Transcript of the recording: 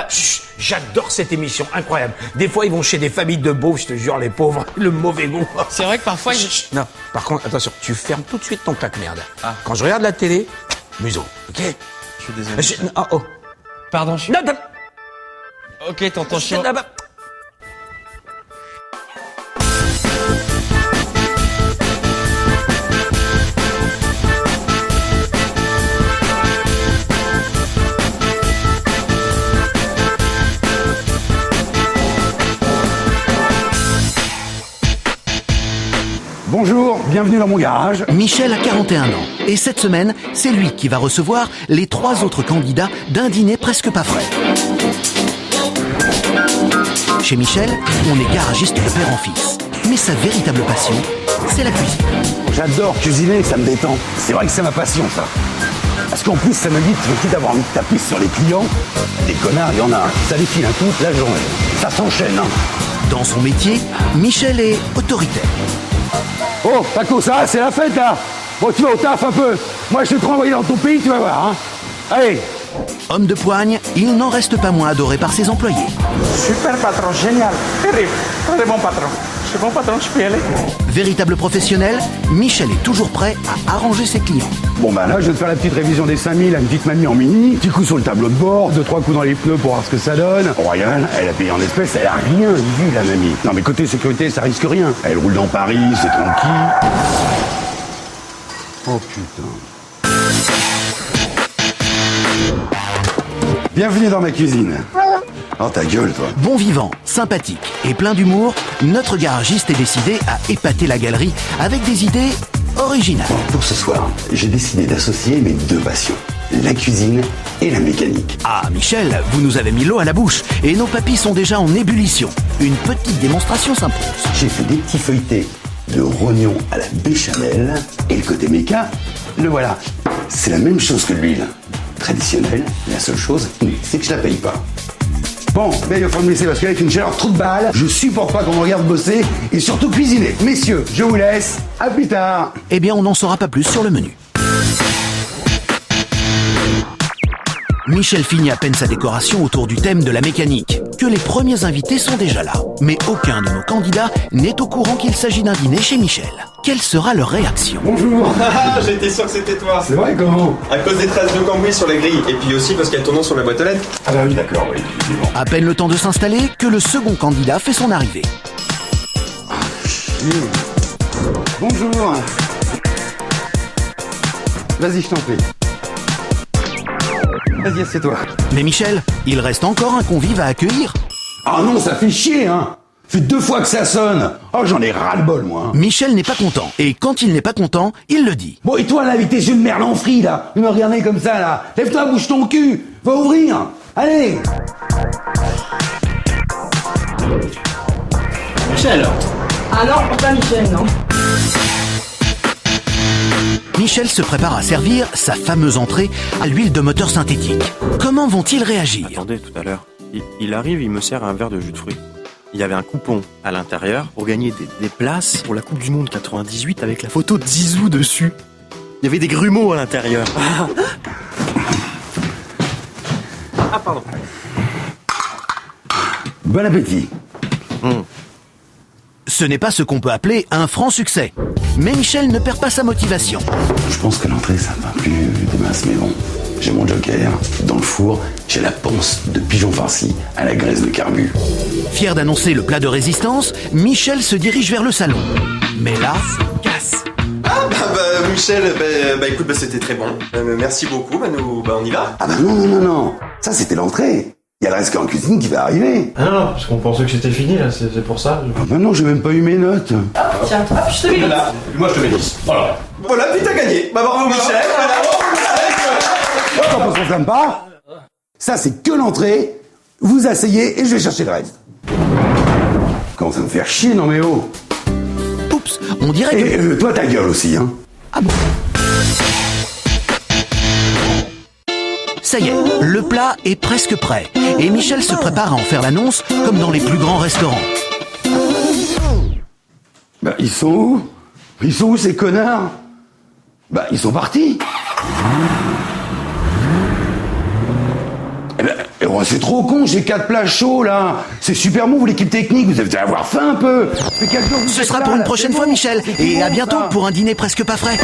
Chut, j'adore cette émission, incroyable. Des fois, ils vont chez des familles de beaufs, je te jure, les pauvres, le mauvais goût. C'est vrai que parfois... Chut, non, par contre, attention, tu fermes tout de suite ton claque-merde. Quand je regarde la télé, museau, ok? Je suis désolé. Oh. Pardon, je suis... Non. Ok, tonton Chiant. Bonjour, bienvenue dans mon garage. Michel a 41 ans et cette semaine, c'est lui qui va recevoir les 3 autres candidats d'un dîner presque pas frais. Chez Michel, on est garagiste de père en fils. Mais sa véritable passion, c'est la cuisine. J'adore cuisiner, ça me détend. C'est vrai que c'est ma passion, ça. Parce qu'en plus, ça m'évite d'avoir envie de taper sur les clients. Des connards, il y en a. Ça défile toute la journée. Ça s'enchaîne, hein. Dans son métier, Michel est autoritaire. Oh, Paco, ça va, c'est la fête, là. Bon, tu vas au taf un peu. Moi, je vais te renvoyer dans ton pays, tu vas voir, hein. Allez. Homme de poigne, il n'en reste pas moins adoré par ses employés. Super patron, génial, terrible, très bon patron. C'est bon patron, je peux y aller. Véritable professionnel, Michel est toujours prêt à arranger ses clients. Bon, bah là, je vais te faire la petite révision des 5000 à une petite mamie en mini. Petit coup sur le tableau de bord, 2-3 coups dans les pneus pour voir ce que ça donne. Royal, elle a payé en espèces, elle a rien vu, la mamie. Non, mais côté sécurité, ça risque rien. Elle roule dans Paris, c'est tranquille. Oh putain. Bienvenue dans ma cuisine. Oh, ta gueule, toi. Bon vivant, sympathique et plein d'humour, notre garagiste est décidé à épater la galerie avec des idées originales. Pour ce soir, j'ai décidé d'associer mes 2 passions, la cuisine et la mécanique. Ah, Michel, vous nous avez mis l'eau à la bouche et nos papilles sont déjà en ébullition. Une petite démonstration s'impose. J'ai fait des petits feuilletés de rognon à la béchamel et le côté méca, le voilà. C'est la même chose que l'huile traditionnelle, la seule chose, c'est que je la paye pas. Bon, mais il va falloir me laisser parce qu'avec une chaleur trop de balle, je supporte pas qu'on me regarde bosser et surtout cuisiner. Messieurs, je vous laisse, à plus tard. Eh bien, on n'en saura pas plus sur le menu. Michel finit à peine sa décoration autour du thème de la mécanique, que les premiers invités sont déjà là. Mais aucun de nos candidats n'est au courant qu'il s'agit d'un dîner chez Michel. Quelle sera leur réaction? Bonjour. J'étais sûr que c'était toi. C'est vrai, comment? À cause des traces de cambouis sur les grilles. Et puis aussi parce qu'il y a ton nom sur la boîte aux lettres. Ah bah oui, d'accord, oui, effectivement. À peine le temps de s'installer que le second candidat fait son arrivée. Bonjour. Vas-y, je t'en prie. Vas-y, assieds-toi. Mais Michel, il reste encore un convive à accueillir. Ah non, ça fait chier, hein. Ça fait 2 fois que ça sonne. Oh, j'en ai ras-le-bol, moi. Michel n'est pas content. Et quand il n'est pas content, il le dit. Bon, et toi, là, avec tes yeux de merle en frit, là, tu me regardais comme ça, là. Lève-toi, bouge ton cul. Va ouvrir. Allez. Michel. Ah non, pas Michel, non. Michel se prépare à servir sa fameuse entrée à l'huile de moteur synthétique. Comment vont-ils réagir? Attendez, tout à l'heure. Il arrive, il me sert un verre de jus de fruits. Il y avait un coupon à l'intérieur pour gagner des places pour la Coupe du Monde 98 avec la photo de Zizou dessus. Il y avait des grumeaux à l'intérieur. Ah, pardon. Bon appétit. Ce n'est pas ce qu'on peut appeler un franc succès. Mais Michel ne perd pas sa motivation. Je pense que l'entrée, ça va plus des masses, mais bon. J'ai mon joker. Dans le four, j'ai la panse de pigeon farci à la graisse de carbu. Fier d'annoncer le plat de résistance, Michel se dirige vers le salon. Mais là... Casse. Ah Michel, écoute, c'était très bon. Merci beaucoup, on y va. Ah bah non. Ça, c'était l'entrée. Il y a le reste qui est en cuisine qui va arriver. Ah non, parce qu'on pensait que c'était fini, là, c'est pour ça. Ah bah non, j'ai même pas eu mes notes. Tiens, hop, je te mets là. Moi, je te mets 10. Voilà. Voilà, puis t'as gagné. Bravo Michel. Quand on s'enflamme pas, ça c'est que l'entrée, vous asseyez et je vais chercher le reste. Comment ça me faire chier, non mais oh. Oups, on dirait que... Et toi ta gueule aussi, hein. Ah bon? Ça y est, le plat est presque prêt. Et Michel se prépare à en faire l'annonce comme dans les plus grands restaurants. Bah ils sont où? Ils sont où ces connards? Bah ils sont partis. Eh ben, Oh, c'est trop con, j'ai 4 plats chauds là. C'est super bon, vous l'équipe technique, vous devez avoir faim un peu. Ça fait 4 jours que vous Ce êtes sera là, pour une là, prochaine c'est fois, bon. Michel. C'est Et bon, à bientôt ça. pour un dîner presque pas frais.